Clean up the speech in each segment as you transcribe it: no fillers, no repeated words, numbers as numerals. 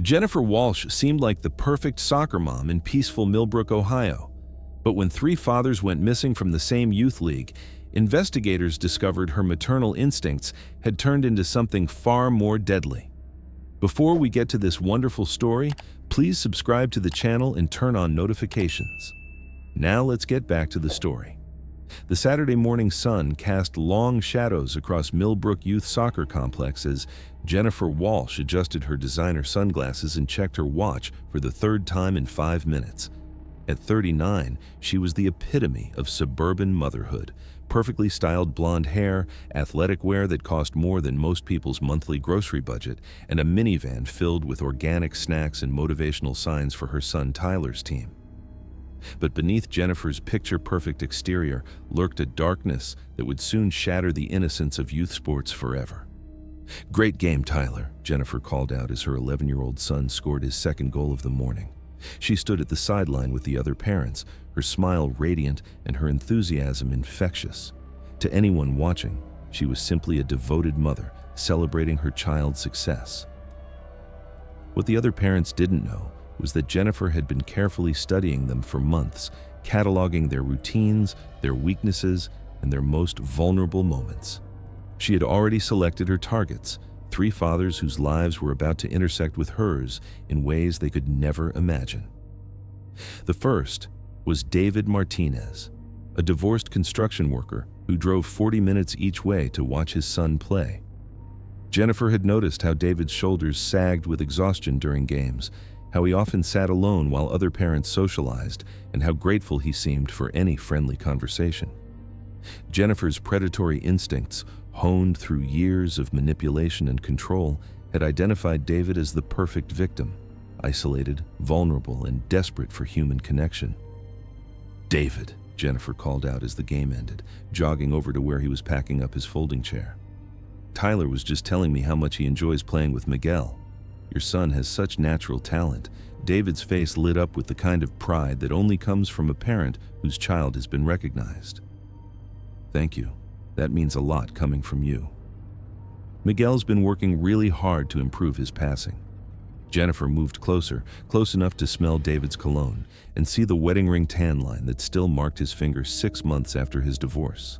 Jennifer Walsh seemed like the perfect soccer mom in peaceful Millbrook, Ohio. But when three fathers went missing from the same youth league, investigators discovered her maternal instincts had turned into something far more deadly. Before we get to this wonderful story, please subscribe to the channel and turn on notifications. Now let's get back to the story. The Saturday morning sun cast long shadows across Millbrook Youth Soccer Complex as Jennifer Walsh adjusted her designer sunglasses and checked her watch for the third time in 5 minutes. At 39, she was the epitome of suburban motherhood. Perfectly styled blonde hair, athletic wear that cost more than most people's monthly grocery budget, and a minivan filled with organic snacks and motivational signs for her son Tyler's team. But beneath Jennifer's picture-perfect exterior lurked a darkness that would soon shatter the innocence of youth sports forever. "Great game, Tyler," Jennifer called out as her 11-year-old son scored his second goal of the morning. She stood at the sideline with the other parents, her smile radiant and her enthusiasm infectious. To anyone watching, she was simply a devoted mother celebrating her child's success. What the other parents didn't know was that Jennifer had been carefully studying them for months, cataloging their routines, their weaknesses, and their most vulnerable moments. She had already selected her targets, three fathers whose lives were about to intersect with hers in ways they could never imagine. The first was David Martinez, a divorced construction worker who drove 40 minutes each way to watch his son play. Jennifer had noticed how David's shoulders sagged with exhaustion during games, how he often sat alone while other parents socialized, and how grateful he seemed for any friendly conversation. Jennifer's predatory instincts, honed through years of manipulation and control, had identified David as the perfect victim, isolated, vulnerable, and desperate for human connection. "David," Jennifer called out as the game ended, jogging over to where he was packing up his folding chair. "Tyler was just telling me how much he enjoys playing with Miguel. Your son has such natural talent." David's face lit up with the kind of pride that only comes from a parent whose child has been recognized. "Thank you. That means a lot coming from you." Miguel's been working really hard to improve his passing. Jennifer moved closer, close enough to smell David's cologne and see the wedding ring tan line that still marked his finger 6 months after his divorce.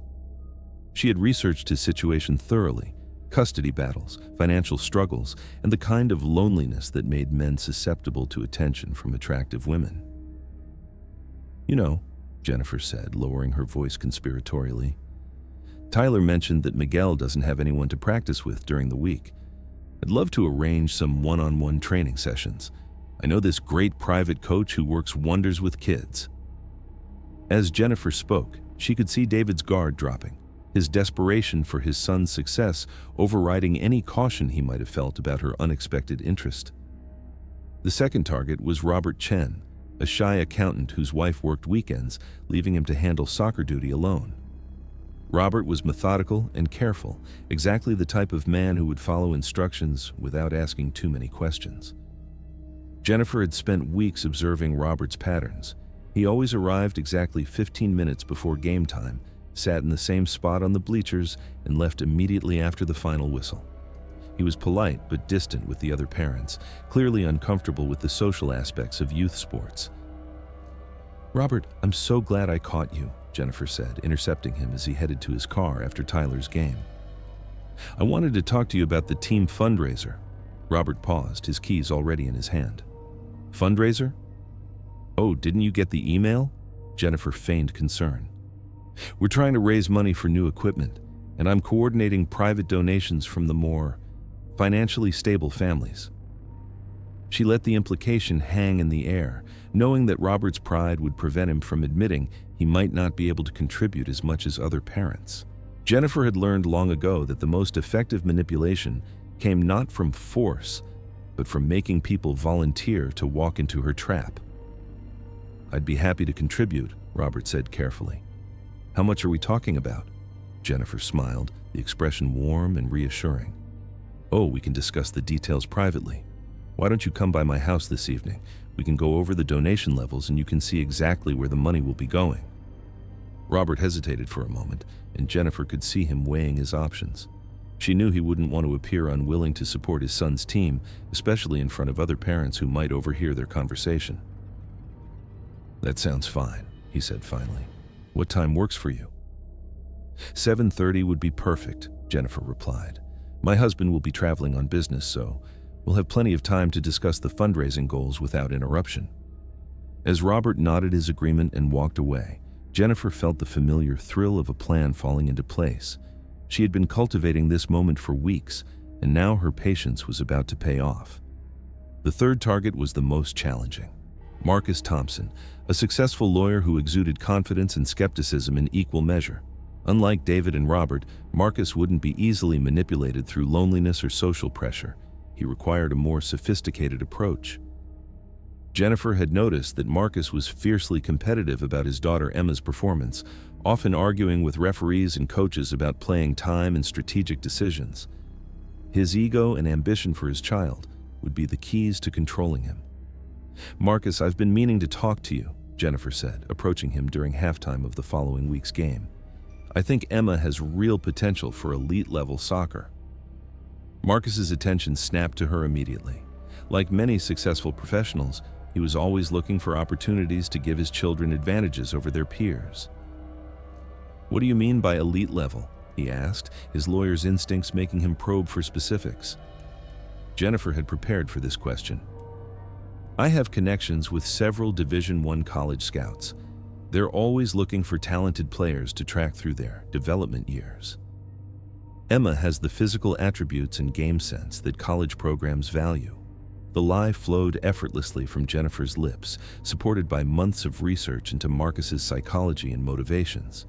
She had researched his situation thoroughly: custody battles, financial struggles, and the kind of loneliness that made men susceptible to attention from attractive women. "You know," Jennifer said, lowering her voice conspiratorially, "Tyler mentioned that Miguel doesn't have anyone to practice with during the week. I'd love to arrange some one-on-one training sessions. I know this great private coach who works wonders with kids." As Jennifer spoke, she could see David's guard dropping, his desperation for his son's success overriding any caution he might have felt about her unexpected interest. The second target was Robert Chen, a shy accountant whose wife worked weekends, leaving him to handle soccer duty alone. Robert was methodical and careful, exactly the type of man who would follow instructions without asking too many questions. Jennifer had spent weeks observing Robert's patterns. He always arrived exactly 15 minutes before game time, sat in the same spot on the bleachers, and left immediately after the final whistle. He was polite but distant with the other parents, clearly uncomfortable with the social aspects of youth sports. "Robert, I'm so glad I caught you," Jennifer said, intercepting him as he headed to his car after Tyler's game. "I wanted to talk to you about the team fundraiser." Robert paused, his keys already in his hand. "Fundraiser? Oh, didn't you get the email?" Jennifer feigned concern. "We're trying to raise money for new equipment, and I'm coordinating private donations from the more financially stable families." She let the implication hang in the air, knowing that Robert's pride would prevent him from admitting he might not be able to contribute as much as other parents. Jennifer had learned long ago that the most effective manipulation came not from force, but from making people volunteer to walk into her trap. "I'd be happy to contribute," Robert said carefully. "How much are we talking about?" Jennifer smiled, the expression warm and reassuring. "Oh, we can discuss the details privately. Why don't you come by my house this evening? We can go over the donation levels and you can see exactly where the money will be going." Robert hesitated for a moment, and Jennifer could see him weighing his options. She knew he wouldn't want to appear unwilling to support his son's team, especially in front of other parents who might overhear their conversation. "That sounds fine," he said finally. "What time works for you?" 7:30 would be perfect, Jennifer replied. "My husband will be traveling on business, so we'll have plenty of time to discuss the fundraising goals without interruption." As Robert nodded his agreement and walked away, Jennifer felt the familiar thrill of a plan falling into place. She had been cultivating this moment for weeks, and now her patience was about to pay off. The third target was the most challenging. Marcus Thompson, a successful lawyer who exuded confidence and skepticism in equal measure. Unlike David and Robert, Marcus wouldn't be easily manipulated through loneliness or social pressure. He required a more sophisticated approach. Jennifer had noticed that Marcus was fiercely competitive about his daughter Emma's performance, often arguing with referees and coaches about playing time and strategic decisions. His ego and ambition for his child would be the keys to controlling him. "Marcus, I've been meaning to talk to you," Jennifer said, approaching him during halftime of the following week's game. "I think Emma has real potential for elite-level soccer." Marcus's attention snapped to her immediately. Like many successful professionals, he was always looking for opportunities to give his children advantages over their peers. "What do you mean by elite level?" he asked, his lawyer's instincts making him probe for specifics. Jennifer had prepared for this question. "I have connections with several Division I college scouts. They're always looking for talented players to track through their development years. Emma has the physical attributes and game sense that college programs value." The lie flowed effortlessly from Jennifer's lips, supported by months of research into Marcus's psychology and motivations.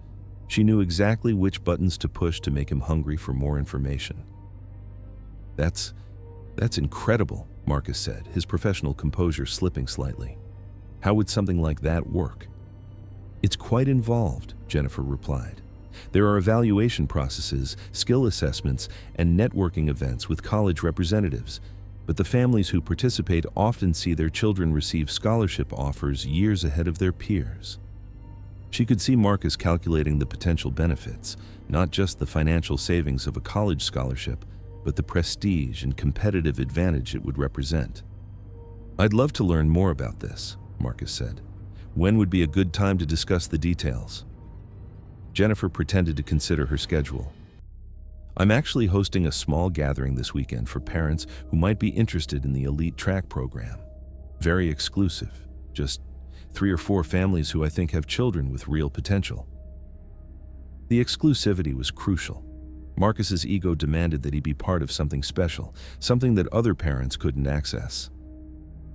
She knew exactly which buttons to push to make him hungry for more information. That's incredible," Marcus said, his professional composure slipping slightly. "How would something like that work?" "It's quite involved," Jennifer replied. "There are evaluation processes, skill assessments, and networking events with college representatives, but the families who participate often see their children receive scholarship offers years ahead of their peers." She could see Marcus calculating the potential benefits, not just the financial savings of a college scholarship, but the prestige and competitive advantage it would represent. "I'd love to learn more about this," Marcus said. "When would be a good time to discuss the details?" Jennifer pretended to consider her schedule. "I'm actually hosting a small gathering this weekend for parents who might be interested in the elite track program. Very exclusive, just 3 or 4 families who I think have children with real potential." The exclusivity was crucial. Marcus's ego demanded that he be part of something special, something that other parents couldn't access.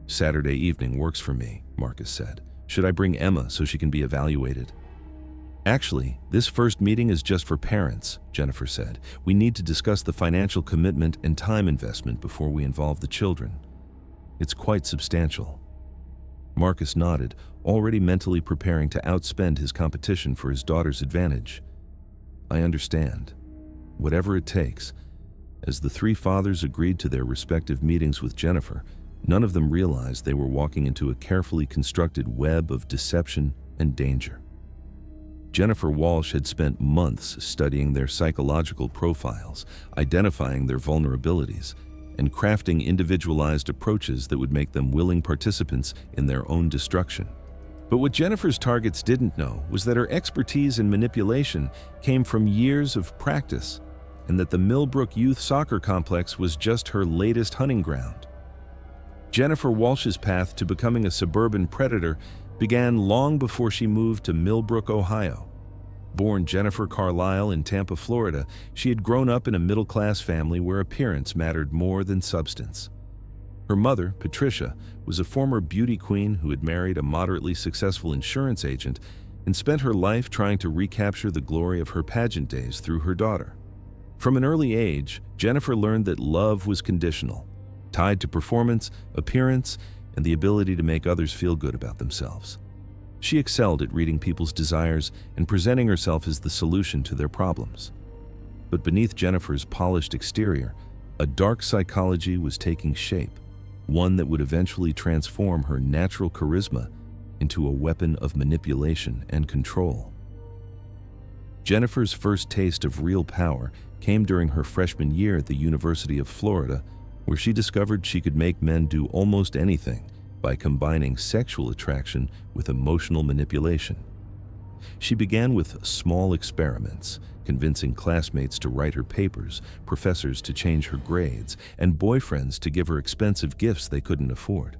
"Saturday evening works for me," Marcus said. "Should I bring Emma so she can be evaluated?" "Actually, this first meeting is just for parents," Jennifer said. "We need to discuss the financial commitment and time investment before we involve the children. It's quite substantial." Marcus nodded, already mentally preparing to outspend his competition for his daughter's advantage. "I understand. Whatever it takes." As the 3 fathers agreed to their respective meetings with Jennifer, none of them realized they were walking into a carefully constructed web of deception and danger. Jennifer Walsh had spent months studying their psychological profiles, identifying their vulnerabilities, and crafting individualized approaches that would make them willing participants in their own destruction. But what Jennifer's targets didn't know was that her expertise in manipulation came from years of practice, and that the Millbrook Youth Soccer Complex was just her latest hunting ground. Jennifer Walsh's path to becoming a suburban predator began long before she moved to Millbrook, Ohio. Born Jennifer Carlisle in Tampa, Florida, she had grown up in a middle-class family where appearance mattered more than substance. Her mother, Patricia, was a former beauty queen who had married a moderately successful insurance agent and spent her life trying to recapture the glory of her pageant days through her daughter. From an early age, Jennifer learned that love was conditional, tied to performance, appearance, and the ability to make others feel good about themselves. She excelled at reading people's desires and presenting herself as the solution to their problems. But beneath Jennifer's polished exterior, a dark psychology was taking shape, one that would eventually transform her natural charisma into a weapon of manipulation and control. Jennifer's first taste of real power came during her freshman year at the University of Florida, where she discovered she could make men do almost anything by combining sexual attraction with emotional manipulation. She began with small experiments, convincing classmates to write her papers, professors to change her grades, and boyfriends to give her expensive gifts they couldn't afford.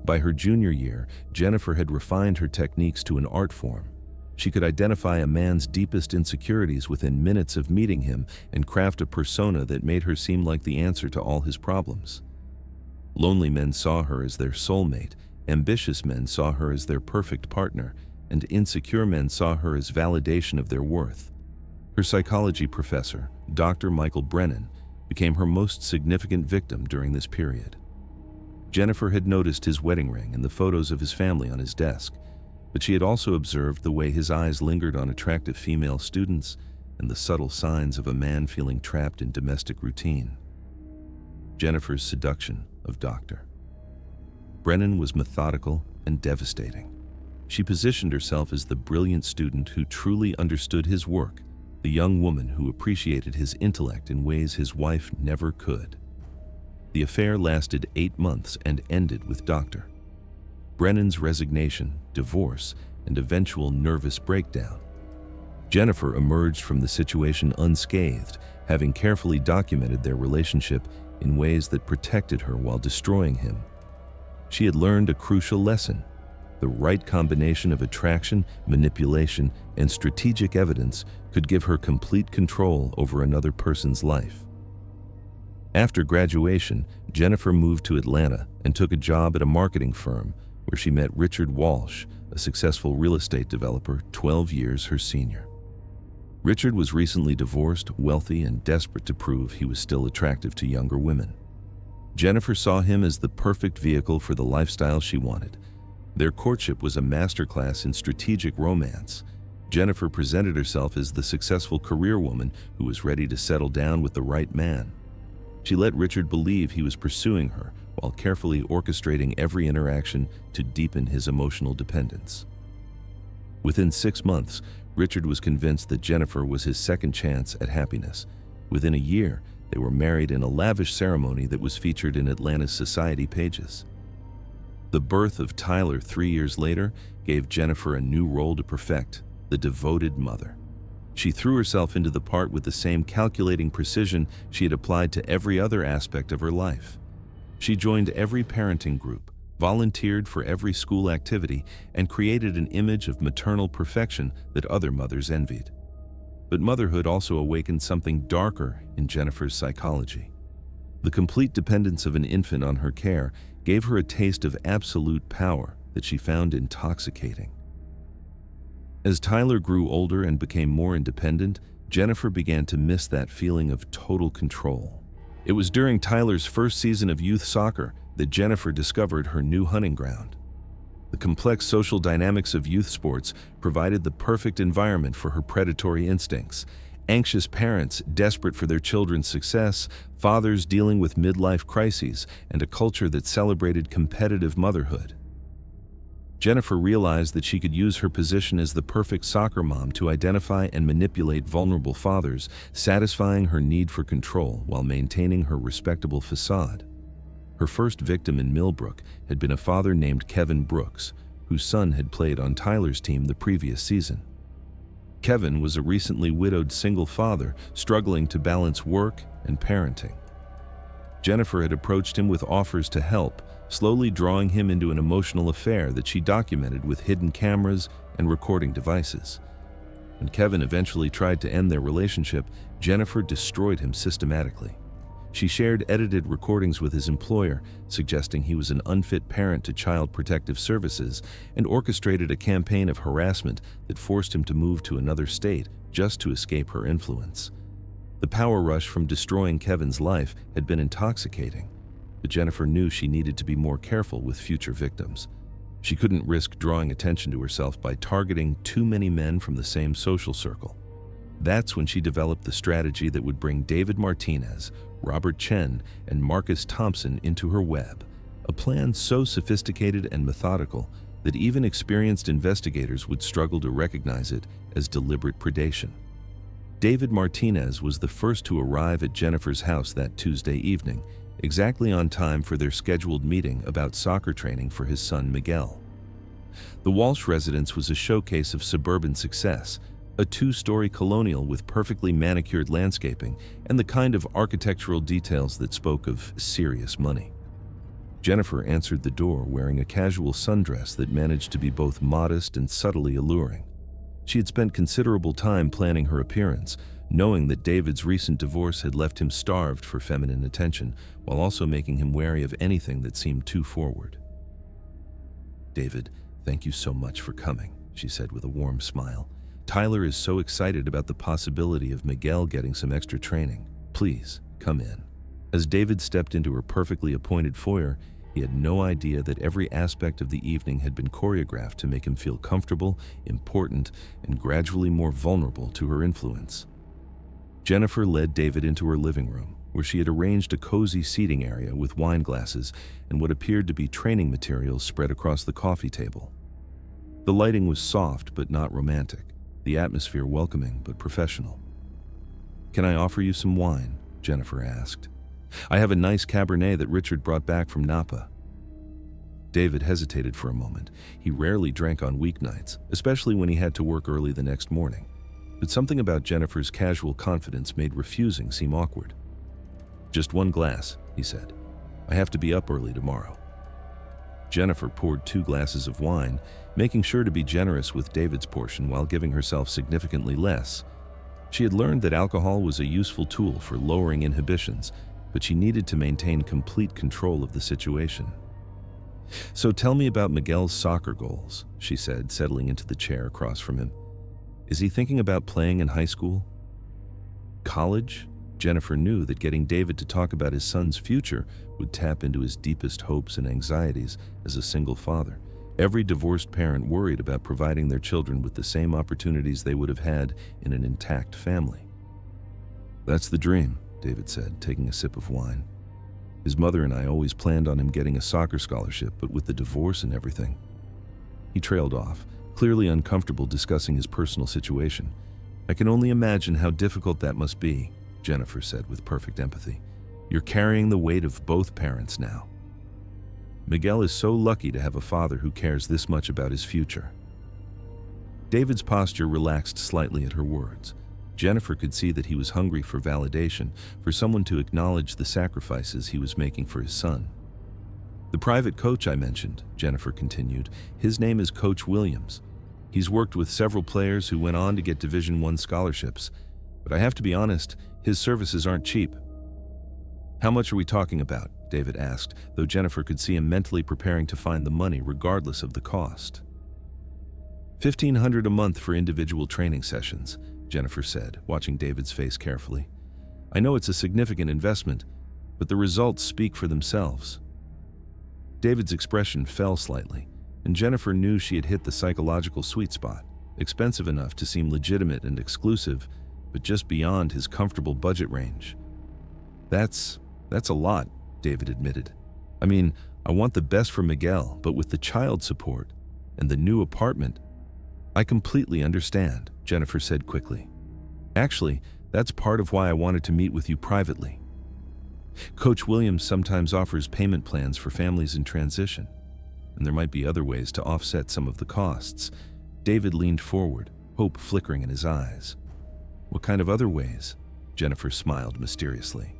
By her junior year, Jennifer had refined her techniques to an art form. She could identify a man's deepest insecurities within minutes of meeting him and craft a persona that made her seem like the answer to all his problems. Lonely men saw her as their soulmate, ambitious men saw her as their perfect partner, and insecure men saw her as validation of their worth. Her psychology professor, Dr. Michael Brennan, became her most significant victim during this period. Jennifer had noticed his wedding ring and the photos of his family on his desk, but she had also observed the way his eyes lingered on attractive female students and the subtle signs of a man feeling trapped in domestic routine. Jennifer's seduction of Dr. Brennan was methodical and devastating. She positioned herself as the brilliant student who truly understood his work, the young woman who appreciated his intellect in ways his wife never could. The affair lasted 8 months and ended with Dr. Brennan's resignation, divorce, and eventual nervous breakdown. Jennifer emerged from the situation unscathed, having carefully documented their relationship in ways that protected her while destroying him. She had learned a crucial lesson. The right combination of attraction, manipulation, and strategic evidence could give her complete control over another person's life. After graduation, Jennifer moved to Atlanta and took a job at a marketing firm where she met Richard Walsh, a successful real estate developer 12 years her senior. Richard was recently divorced, wealthy, and desperate to prove he was still attractive to younger women. Jennifer saw him as the perfect vehicle for the lifestyle she wanted. Their courtship was a masterclass in strategic romance. Jennifer presented herself as the successful career woman who was ready to settle down with the right man. She let Richard believe he was pursuing her while carefully orchestrating every interaction to deepen his emotional dependence. Within 6 months, Richard was convinced that Jennifer was his second chance at happiness. Within a year, they were married in a lavish ceremony that was featured in Atlanta's society pages. The birth of Tyler 3 years later gave Jennifer a new role to perfect: the devoted mother. She threw herself into the part with the same calculating precision she had applied to every other aspect of her life. She joined every parenting group, volunteered for every school activity, and created an image of maternal perfection that other mothers envied. But motherhood also awakened something darker in Jennifer's psychology. The complete dependence of an infant on her care gave her a taste of absolute power that she found intoxicating. As Tyler grew older and became more independent, Jennifer began to miss that feeling of total control. It was during Tyler's first season of youth soccer that Jennifer discovered her new hunting ground. The complex social dynamics of youth sports provided the perfect environment for her predatory instincts. Anxious parents desperate for their children's success, fathers dealing with midlife crises, and a culture that celebrated competitive motherhood. Jennifer realized that she could use her position as the perfect soccer mom to identify and manipulate vulnerable fathers, satisfying her need for control while maintaining her respectable facade. Her first victim in Millbrook had been a father named Kevin Brooks, whose son had played on Tyler's team the previous season. Kevin was a recently widowed single father struggling to balance work and parenting. Jennifer had approached him with offers to help, slowly drawing him into an emotional affair that she documented with hidden cameras and recording devices. When Kevin eventually tried to end their relationship, Jennifer destroyed him systematically. She shared edited recordings with his employer, suggesting he was an unfit parent to Child Protective Services, and orchestrated a campaign of harassment that forced him to move to another state just to escape her influence. The power rush from destroying Kevin's life had been intoxicating, but Jennifer knew she needed to be more careful with future victims. She couldn't risk drawing attention to herself by targeting too many men from the same social circle. That's when she developed the strategy that would bring David Martinez, Robert Chen, and Marcus Thompson into her web, a plan so sophisticated and methodical that even experienced investigators would struggle to recognize it as deliberate predation. David Martinez was the first to arrive at Jennifer's house that Tuesday evening, exactly on time for their scheduled meeting about soccer training for his son Miguel. The Walsh residence was a showcase of suburban success, a two-story colonial with perfectly manicured landscaping and the kind of architectural details that spoke of serious money. Jennifer answered the door wearing a casual sundress that managed to be both modest and subtly alluring. She had spent considerable time planning her appearance, knowing that David's recent divorce had left him starved for feminine attention, while also making him wary of anything that seemed too forward. "David, thank you so much for coming," she said with a warm smile. "Tyler is so excited about the possibility of Miguel getting some extra training. Please, come in." As David stepped into her perfectly appointed foyer, he had no idea that every aspect of the evening had been choreographed to make him feel comfortable, important, and gradually more vulnerable to her influence. Jennifer led David into her living room, where she had arranged a cozy seating area with wine glasses and what appeared to be training materials spread across the coffee table. The lighting was soft but not romantic, the atmosphere welcoming but professional. "Can I offer you some wine?" Jennifer asked. "I have a nice Cabernet that Richard brought back from Napa." David hesitated for a moment. He rarely drank on weeknights, especially when he had to work early the next morning. But something about Jennifer's casual confidence made refusing seem awkward. "Just one glass," he said. "I have to be up early tomorrow." Jennifer poured 2 glasses of wine, making sure to be generous with David's portion while giving herself significantly less. She had learned that alcohol was a useful tool for lowering inhibitions, but she needed to maintain complete control of the situation. "So tell me about Miguel's soccer goals," she said, settling into the chair across from him. "Is he thinking about playing in high school? College?" Jennifer knew that getting David to talk about his son's future would tap into his deepest hopes and anxieties as a single father. Every divorced parent worried about providing their children with the same opportunities they would have had in an intact family. "That's the dream," David said, taking a sip of wine. "His mother and I always planned on him getting a soccer scholarship, but with the divorce and everything." He trailed off, clearly uncomfortable discussing his personal situation. "I can only imagine how difficult that must be," Jennifer said with perfect empathy. "You're carrying the weight of both parents now. Miguel is so lucky to have a father who cares this much about his future." David's posture relaxed slightly at her words. Jennifer could see that he was hungry for validation, for someone to acknowledge the sacrifices he was making for his son. "The private coach I mentioned," Jennifer continued, "his name is Coach Williams. He's worked with several players who went on to get Division I scholarships. But I have to be honest, his services aren't cheap." "How much are we talking about?" David asked, though Jennifer could see him mentally preparing to find the money regardless of the cost. $1,500 a month for individual training sessions, Jennifer said, watching David's face carefully. "I know it's a significant investment, but the results speak for themselves." David's expression fell slightly, and Jennifer knew she had hit the psychological sweet spot, expensive enough to seem legitimate and exclusive, but just beyond his comfortable budget range. That's a lot," David admitted. "I mean, I want the best for Miguel, but with the child support and the new apartment—" "I completely understand," Jennifer said quickly. "Actually, that's part of why I wanted to meet with you privately. Coach Williams sometimes offers payment plans for families in transition, and there might be other ways to offset some of the costs." David leaned forward, hope flickering in his eyes. "What kind of other ways?" Jennifer smiled mysteriously.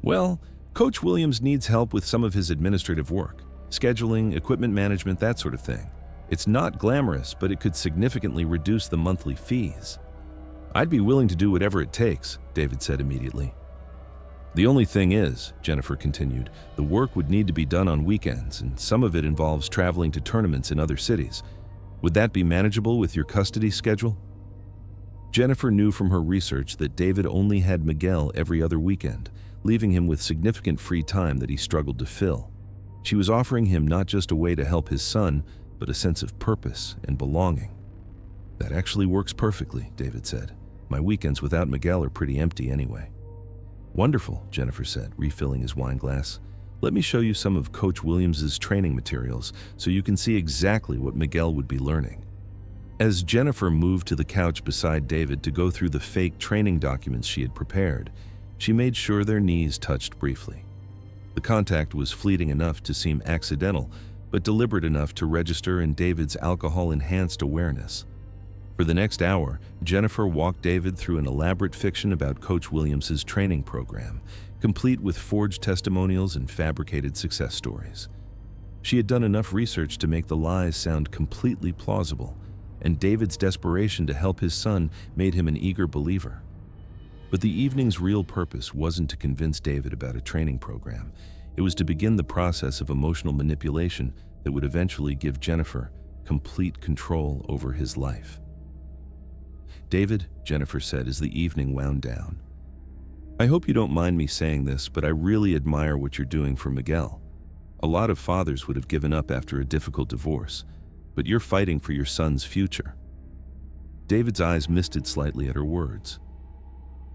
"Well, Coach Williams needs help with some of his administrative work, scheduling, equipment management, that sort of thing. It's not glamorous, but it could significantly reduce the monthly fees." "I'd be willing to do whatever it takes," David said immediately. "The only thing is," Jennifer continued, "the work would need to be done on weekends, and some of it involves traveling to tournaments in other cities. Would that be manageable with your custody schedule?" Jennifer knew from her research that David only had Miguel every other weekend, leaving him with significant free time that he struggled to fill. She was offering him not just a way to help his son, but a sense of purpose and belonging. "That actually works perfectly," David said. "My weekends without Miguel are pretty empty anyway." "Wonderful," Jennifer said, refilling his wine glass. "Let me show you some of Coach Williams's training materials so you can see exactly what Miguel would be learning." As Jennifer moved to the couch beside David to go through the fake training documents she had prepared, she made sure their knees touched briefly. The contact was fleeting enough to seem accidental, but deliberate enough to register in David's alcohol-enhanced awareness. For the next hour, Jennifer walked David through an elaborate fiction about Coach Williams's training program, complete with forged testimonials and fabricated success stories. She had done enough research to make the lies sound completely plausible, and David's desperation to help his son made him an eager believer. But the evening's real purpose wasn't to convince David about a training program. It was to begin the process of emotional manipulation that would eventually give Jennifer complete control over his life. "David," Jennifer said as the evening wound down, "I hope you don't mind me saying this, but I really admire what you're doing for Miguel. A lot of fathers would have given up after a difficult divorce, but you're fighting for your son's future." David's eyes misted slightly at her words.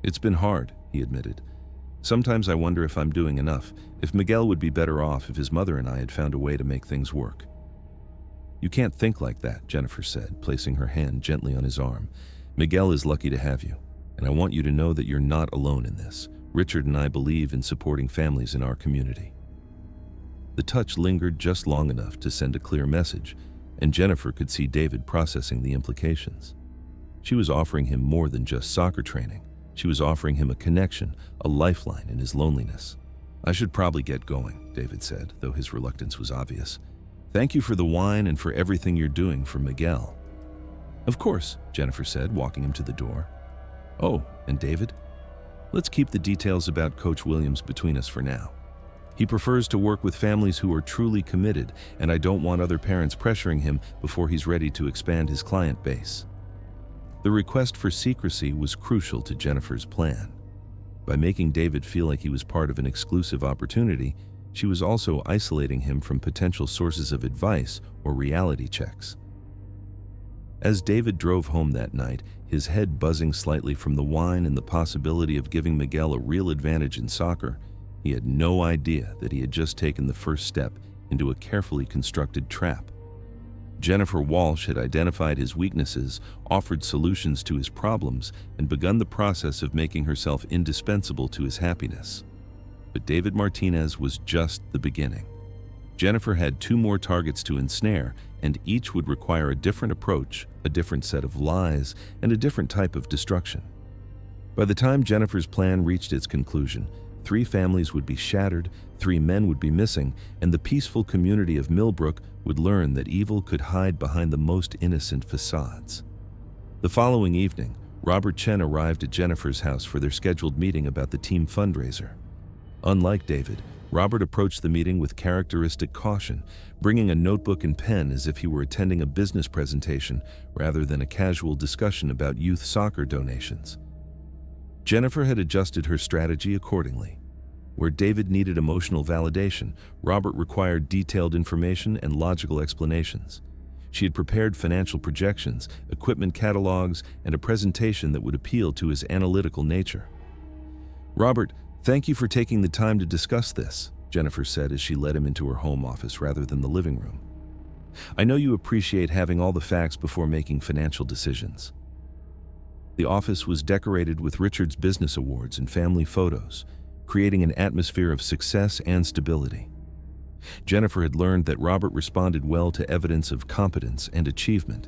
"It's been hard," he admitted. "Sometimes I wonder if I'm doing enough, if Miguel would be better off if his mother and I had found a way to make things work." "You can't think like that," Jennifer said, placing her hand gently on his arm. "Miguel is lucky to have you, and I want you to know that you're not alone in this. Richard and I believe in supporting families in our community." The touch lingered just long enough to send a clear message, and Jennifer could see David processing the implications. She was offering him more than just soccer training. She was offering him a connection, a lifeline in his loneliness. "I should probably get going," David said, though his reluctance was obvious. "Thank you for the wine and for everything you're doing for Miguel." "Of course," Jennifer said, walking him to the door. "Oh, and David? Let's keep the details about Coach Williams between us for now. He prefers to work with families who are truly committed, and I don't want other parents pressuring him before he's ready to expand his client base." The request for secrecy was crucial to Jennifer's plan. By making David feel like he was part of an exclusive opportunity, she was also isolating him from potential sources of advice or reality checks. As David drove home that night, his head buzzing slightly from the wine and the possibility of giving Miguel a real advantage in soccer, he had no idea that he had just taken the first step into a carefully constructed trap. Jennifer Walsh had identified his weaknesses, offered solutions to his problems, and begun the process of making herself indispensable to his happiness. But David Martinez was just the beginning. Jennifer had 2 more targets to ensnare, and each would require a different approach, a different set of lies, and a different type of destruction. By the time Jennifer's plan reached its conclusion, 3 families would be shattered, 3 men would be missing, and the peaceful community of Millbrook would learn that evil could hide behind the most innocent facades. The following evening, Robert Chen arrived at Jennifer's house for their scheduled meeting about the team fundraiser. Unlike David, Robert approached the meeting with characteristic caution, bringing a notebook and pen as if he were attending a business presentation rather than a casual discussion about youth soccer donations. Jennifer had adjusted her strategy accordingly. Where David needed emotional validation, Robert required detailed information and logical explanations. She had prepared financial projections, equipment catalogs, and a presentation that would appeal to his analytical nature. "Robert, thank you for taking the time to discuss this," Jennifer said as she led him into her home office rather than the living room. "I know you appreciate having all the facts before making financial decisions." The office was decorated with Richard's business awards and family photos, creating an atmosphere of success and stability. Jennifer had learned that Robert responded well to evidence of competence and achievement,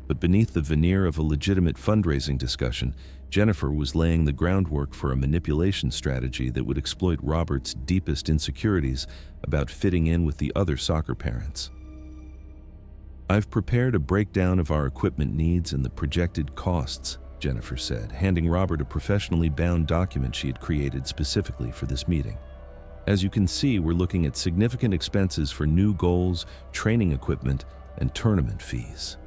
but beneath the veneer of a legitimate fundraising discussion, Jennifer was laying the groundwork for a manipulation strategy that would exploit Robert's deepest insecurities about fitting in with the other soccer parents. "I've prepared a breakdown of our equipment needs and the projected costs," Jennifer said, handing Robert a professionally bound document she had created specifically for this meeting. "As you can see, we're looking at significant expenses for new goals, training equipment, and tournament fees."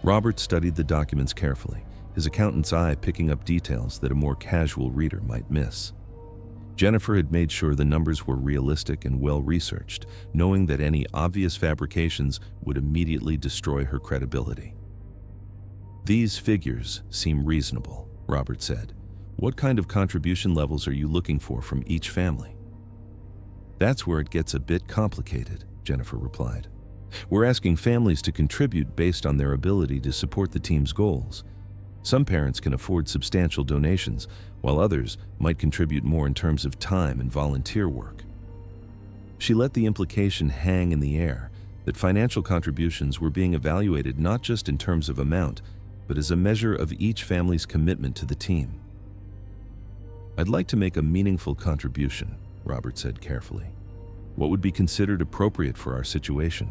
Robert studied the documents carefully, his accountant's eye picking up details that a more casual reader might miss. Jennifer had made sure the numbers were realistic and well-researched, knowing that any obvious fabrications would immediately destroy her credibility. "These figures seem reasonable," Robert said. "What kind of contribution levels are you looking for from each family?" "That's where it gets a bit complicated," Jennifer replied. We're asking families to contribute based on their ability to support the team's goals. Some parents can afford substantial donations, while others might contribute more in terms of time and volunteer work. She let the implication hang in the air that financial contributions were being evaluated not just in terms of amount, but as a measure of each family's commitment to the team. "I'd like to make a meaningful contribution," Robert said carefully. "What would be considered appropriate for our situation?"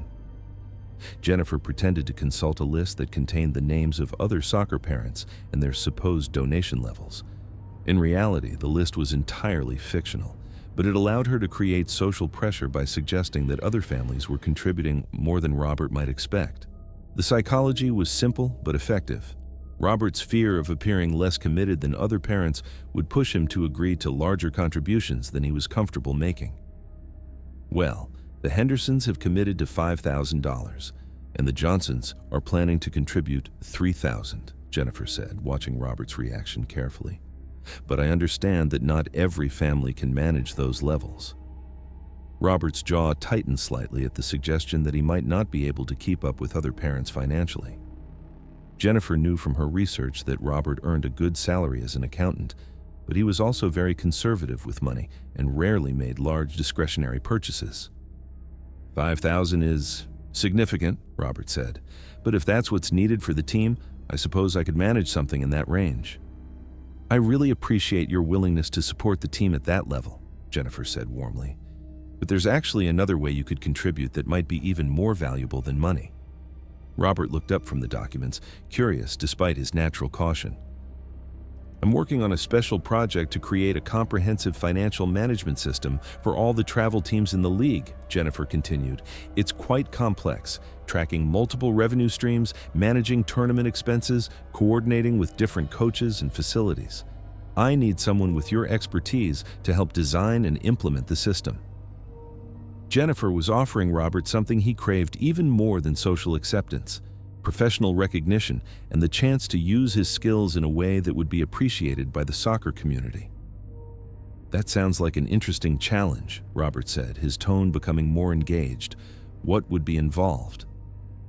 Jennifer pretended to consult a list that contained the names of other soccer parents and their supposed donation levels. In reality, the list was entirely fictional, but it allowed her to create social pressure by suggesting that other families were contributing more than Robert might expect. The psychology was simple but effective. Robert's fear of appearing less committed than other parents would push him to agree to larger contributions than he was comfortable making. "Well, the Hendersons have committed to $5,000, and the Johnsons are planning to contribute $3,000, Jennifer said, watching Robert's reaction carefully. "But I understand that not every family can manage those levels." Robert's jaw tightened slightly at the suggestion that he might not be able to keep up with other parents financially. Jennifer knew from her research that Robert earned a good salary as an accountant, but he was also very conservative with money and rarely made large discretionary purchases. $5,000 is significant, Robert said, "but if that's what's needed for the team, I suppose I could manage something in that range." "I really appreciate your willingness to support the team at that level," Jennifer said warmly. "But there's actually another way you could contribute that might be even more valuable than money." Robert looked up from the documents, curious despite his natural caution. "I'm working on a special project to create a comprehensive financial management system for all the travel teams in the league," Jennifer continued. "It's quite complex, tracking multiple revenue streams, managing tournament expenses, coordinating with different coaches and facilities. I need someone with your expertise to help design and implement the system." Jennifer was offering Robert something he craved even more than social acceptance: professional recognition and the chance to use his skills in a way that would be appreciated by the soccer community. "That sounds like an interesting challenge," Robert said, his tone becoming more engaged. "What would be involved?"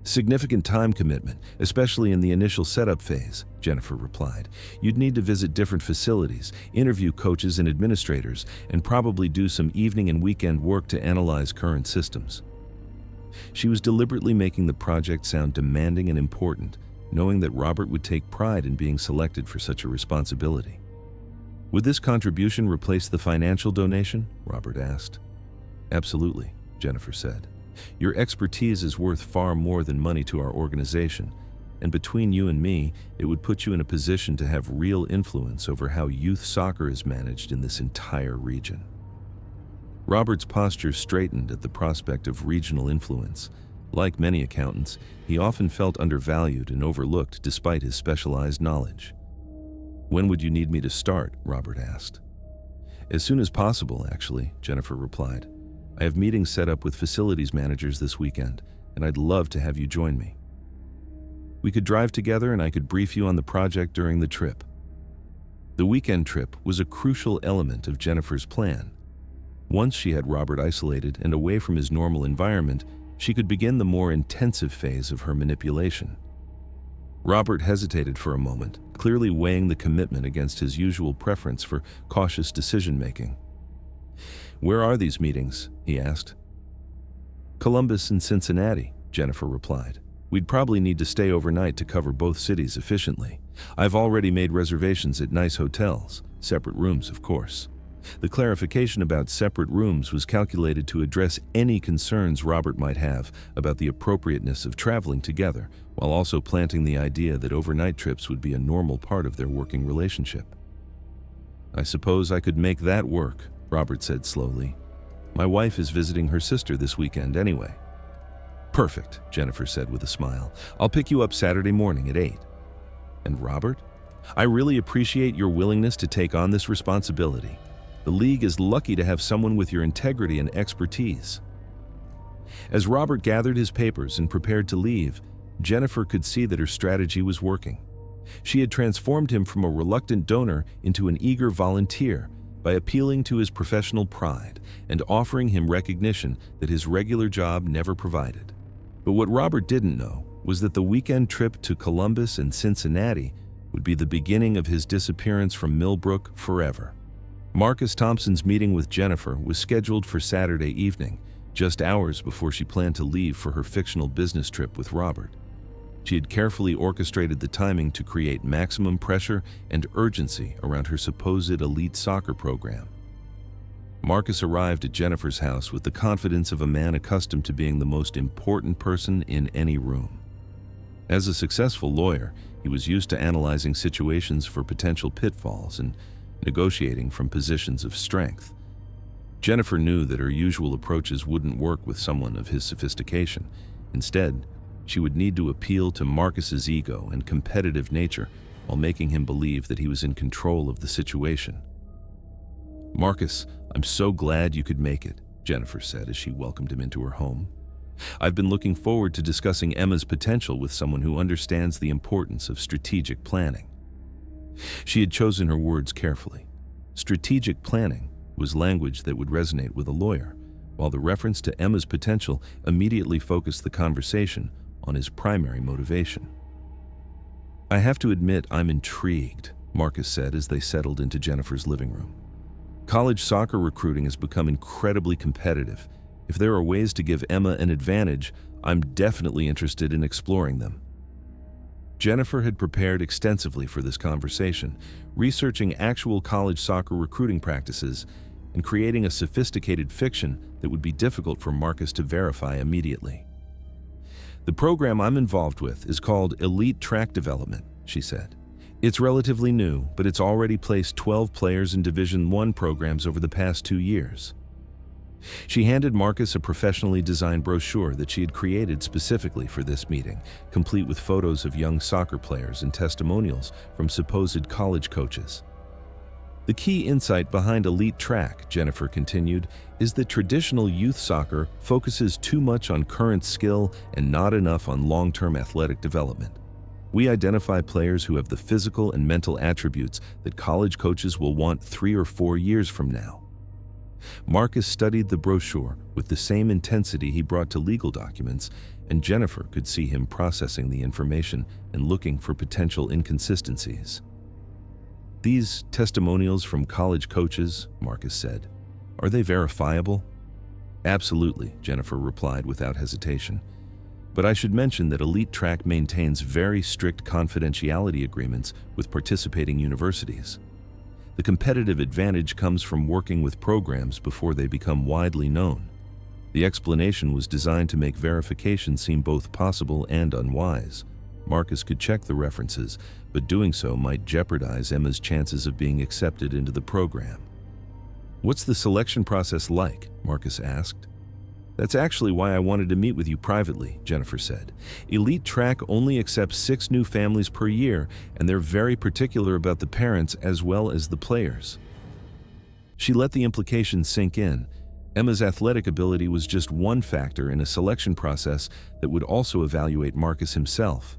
"Significant time commitment, especially in the initial setup phase," Jennifer replied. "You'd need to visit different facilities, interview coaches and administrators, and probably do some evening and weekend work to analyze current systems." She was deliberately making the project sound demanding and important, knowing that Robert would take pride in being selected for such a responsibility. "Would this contribution replace the financial donation?" Robert asked. "Absolutely," Jennifer said. "Your expertise is worth far more than money to our organization, and between you and me, it would put you in a position to have real influence over how youth soccer is managed in this entire region." Robert's posture straightened at the prospect of regional influence. Like many accountants, he often felt undervalued and overlooked despite his specialized knowledge. "When would you need me to start?" Robert asked. "As soon as possible, actually," Jennifer replied. "I have meetings set up with facilities managers this weekend, and I'd love to have you join me. We could drive together and I could brief you on the project during the trip." The weekend trip was a crucial element of Jennifer's plan. Once she had Robert isolated and away from his normal environment, she could begin the more intensive phase of her manipulation. Robert hesitated for a moment, clearly weighing the commitment against his usual preference for cautious decision-making. "Where are these meetings?" he asked. "Columbus and Cincinnati," Jennifer replied. "We'd probably need to stay overnight to cover both cities efficiently. I've already made reservations at nice hotels, separate rooms, of course." The clarification about separate rooms was calculated to address any concerns Robert might have about the appropriateness of traveling together, while also planting the idea that overnight trips would be a normal part of their working relationship. "I suppose I could make that work," Robert said slowly. "My wife is visiting her sister this weekend anyway." "Perfect," Jennifer said with a smile. "I'll pick you up Saturday morning at 8. "And Robert, I really appreciate your willingness to take on this responsibility. The league is lucky to have someone with your integrity and expertise." As Robert gathered his papers and prepared to leave, Jennifer could see that her strategy was working. She had transformed him from a reluctant donor into an eager volunteer by appealing to his professional pride and offering him recognition that his regular job never provided. But what Robert didn't know was that the weekend trip to Columbus and Cincinnati would be the beginning of his disappearance from Millbrook forever. Marcus Thompson's meeting with Jennifer was scheduled for Saturday evening, just hours before she planned to leave for her fictional business trip with Robert. She had carefully orchestrated the timing to create maximum pressure and urgency around her supposed elite soccer program. Marcus arrived at Jennifer's house with the confidence of a man accustomed to being the most important person in any room. As a successful lawyer, he was used to analyzing situations for potential pitfalls and negotiating from positions of strength. Jennifer knew that her usual approaches wouldn't work with someone of his sophistication. Instead, she would need to appeal to Marcus's ego and competitive nature while making him believe that he was in control of the situation. "Marcus, I'm so glad you could make it," Jennifer said as she welcomed him into her home. "I've been looking forward to discussing Emma's potential with someone who understands the importance of strategic planning." She had chosen her words carefully. Strategic planning was language that would resonate with a lawyer, while the reference to Emma's potential immediately focused the conversation on his primary motivation. "I have to admit I'm intrigued," Marcus said as they settled into Jennifer's living room. "College soccer recruiting has become incredibly competitive. If there are ways to give Emma an advantage, I'm definitely interested in exploring them." Jennifer had prepared extensively for this conversation, researching actual college soccer recruiting practices and creating a sophisticated fiction that would be difficult for Marcus to verify immediately. "The program I'm involved with is called Elite Track Development," she said. "It's relatively new, but it's already placed 12 players in Division I programs over the past 2 years." She handed Marcus a professionally designed brochure that she had created specifically for this meeting, complete with photos of young soccer players and testimonials from supposed college coaches. "The key insight behind Elite Track," Jennifer continued, "is that traditional youth soccer focuses too much on current skill and not enough on long-term athletic development. We identify players who have the physical and mental attributes that college coaches will want 3 or 4 years from now." Marcus studied the brochure with the same intensity he brought to legal documents, and Jennifer could see him processing the information and looking for potential inconsistencies. "These testimonials from college coaches," Marcus said, "are they verifiable?" "Absolutely," Jennifer replied without hesitation. "But I should mention that Elite Track maintains very strict confidentiality agreements with participating universities. The competitive advantage comes from working with programs before they become widely known. The explanation was designed to make verification seem both possible and unwise. Marcus could check the references, but doing so might jeopardize Emma's chances of being accepted into the program." "What's the selection process like?" Marcus asked. "That's actually why I wanted to meet with you privately," Jennifer said. "Elite Track only accepts 6 new families per year, and they're very particular about the parents as well as the players." She let the implication sink in. Emma's athletic ability was just one factor in a selection process that would also evaluate Marcus himself.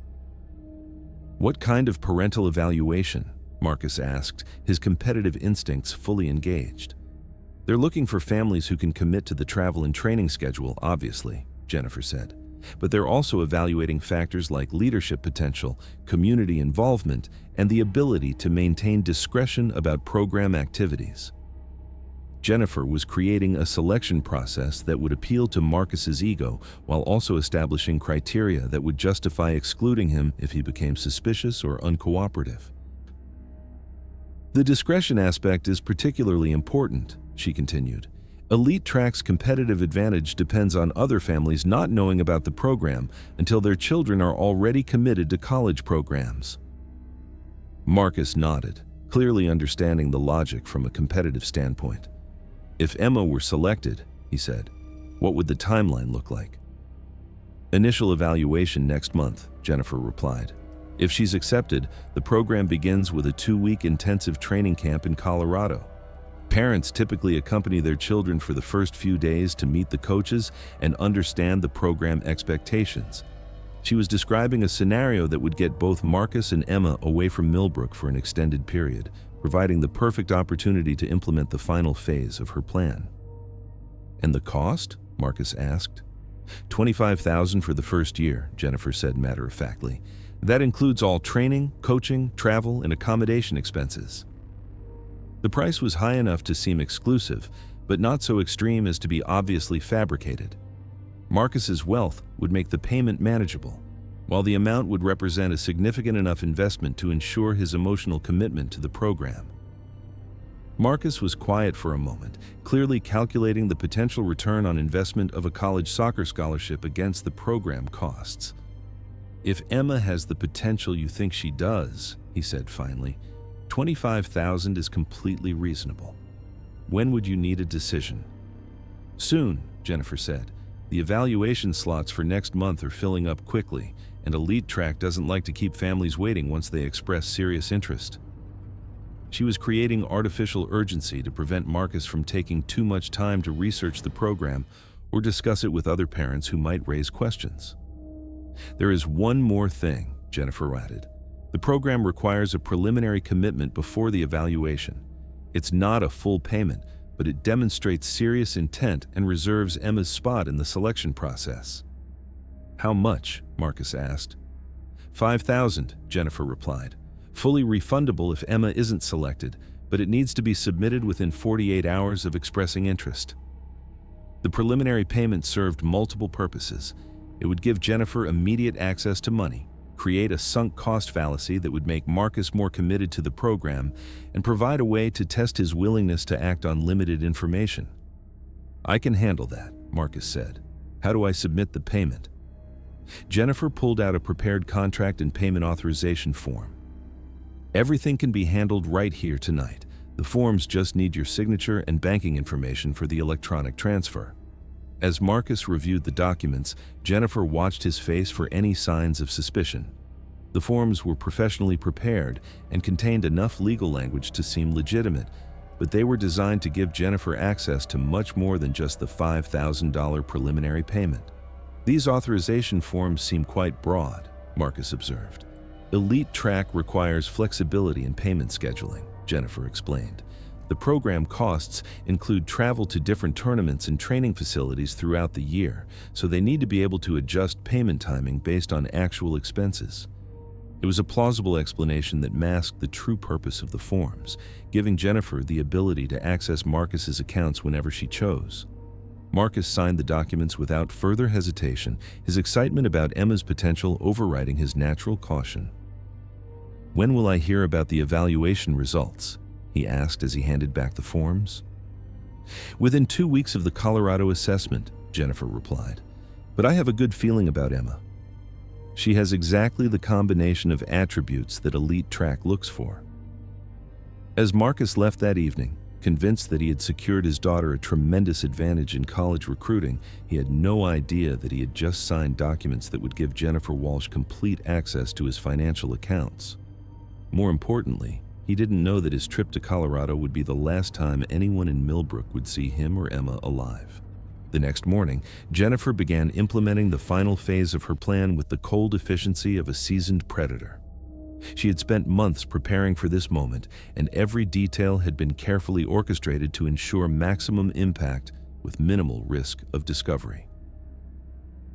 "What kind of parental evaluation?" Marcus asked, his competitive instincts fully engaged. "They're looking for families who can commit to the travel and training schedule, obviously," Jennifer said. "But they're also evaluating factors like leadership potential, community involvement, and the ability to maintain discretion about program activities." Jennifer was creating a selection process that would appeal to Marcus's ego while also establishing criteria that would justify excluding him if he became suspicious or uncooperative. "The discretion aspect is particularly important," she continued. "Elite Track's competitive advantage depends on other families not knowing about the program until their children are already committed to college programs." Marcus nodded, clearly understanding the logic from a competitive standpoint. "If Emma were selected," he said, "what would the timeline look like?" "Initial evaluation next month," Jennifer replied. "If she's accepted, the program begins with a 2-week intensive training camp in Colorado. Parents typically accompany their children for the first few days to meet the coaches and understand the program expectations." She was describing a scenario that would get both Marcus and Emma away from Millbrook for an extended period, providing the perfect opportunity to implement the final phase of her plan. "And the cost?" Marcus asked. $25,000 for the first year, Jennifer said matter-of-factly. That includes all training, coaching, travel, and accommodation expenses. The price was high enough to seem exclusive, but not so extreme as to be obviously fabricated. Marcus's wealth would make the payment manageable, while the amount would represent a significant enough investment to ensure his emotional commitment to the program. Marcus was quiet for a moment, clearly calculating the potential return on investment of a college soccer scholarship against the program costs. "If Emma has the potential you think she does," he said finally, "$25,000 is completely reasonable. When would you need a decision?" "Soon," Jennifer said. "The evaluation slots for next month are filling up quickly, and Elite Track doesn't like to keep families waiting once they express serious interest." She was creating artificial urgency to prevent Marcus from taking too much time to research the program or discuss it with other parents who might raise questions. "There is one more thing," Jennifer added. "The program requires a preliminary commitment before the evaluation. It's not a full payment, but it demonstrates serious intent and reserves Emma's spot in the selection process." "How much?" Marcus asked. $5,000, Jennifer replied. "Fully refundable if Emma isn't selected, but it needs to be submitted within 48 hours of expressing interest." The preliminary payment served multiple purposes. It would give Jennifer immediate access to money, create a sunk cost fallacy that would make Marcus more committed to the program, and provide a way to test his willingness to act on limited information. "I can handle that," Marcus said. "How do I submit the payment?" Jennifer pulled out a prepared contract and payment authorization form. "Everything can be handled right here tonight. The forms just need your signature and banking information for the electronic transfer." As Marcus reviewed the documents, Jennifer watched his face for any signs of suspicion. The forms were professionally prepared and contained enough legal language to seem legitimate, but they were designed to give Jennifer access to much more than just the $5,000 preliminary payment. "These authorization forms seem quite broad," Marcus observed. "Elite Track requires flexibility in payment scheduling," Jennifer explained. "The program costs include travel to different tournaments and training facilities throughout the year, so they need to be able to adjust payment timing based on actual expenses." It was a plausible explanation that masked the true purpose of the forms, giving Jennifer the ability to access Marcus's accounts whenever she chose. Marcus signed the documents without further hesitation, his excitement about Emma's potential overriding his natural caution. "When will I hear about the evaluation results?" he asked as he handed back the forms. "Within 2 weeks of the Colorado assessment," Jennifer replied. "But I have a good feeling about Emma. She has exactly the combination of attributes that Elite Track looks for." As Marcus left that evening, convinced that he had secured his daughter a tremendous advantage in college recruiting, he had no idea that he had just signed documents that would give Jennifer Walsh complete access to his financial accounts. More importantly, he didn't know that his trip to Colorado would be the last time anyone in Millbrook would see him or Emma alive. The next morning, Jennifer began implementing the final phase of her plan with the cold efficiency of a seasoned predator. She had spent months preparing for this moment, and every detail had been carefully orchestrated to ensure maximum impact with minimal risk of discovery.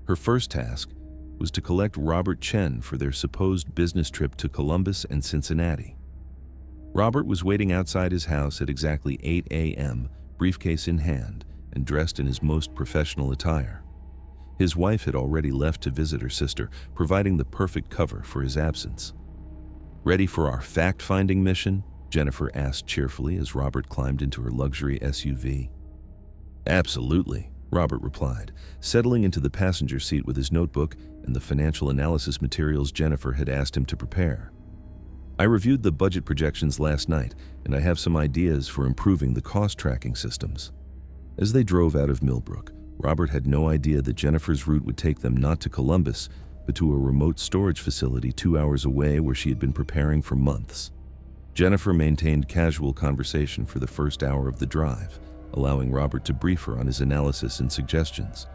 Her first task was to collect Robert Chen for their supposed business trip to Columbus and Cincinnati. Robert was waiting outside his house at exactly 8 a.m., briefcase in hand, and dressed in his most professional attire. His wife had already left to visit her sister, providing the perfect cover for his absence. "Ready for our fact-finding mission?" Jennifer asked cheerfully as Robert climbed into her luxury SUV. "Absolutely," Robert replied, settling into the passenger seat with his notebook and the financial analysis materials Jennifer had asked him to prepare. "I reviewed the budget projections last night, and I have some ideas for improving the cost tracking systems." As they drove out of Millbrook, Robert had no idea that Jennifer's route would take them not to Columbus, but to a remote storage facility 2 hours away where she had been preparing for months. Jennifer maintained casual conversation for the first hour of the drive, allowing Robert to brief her on his analysis and suggestions.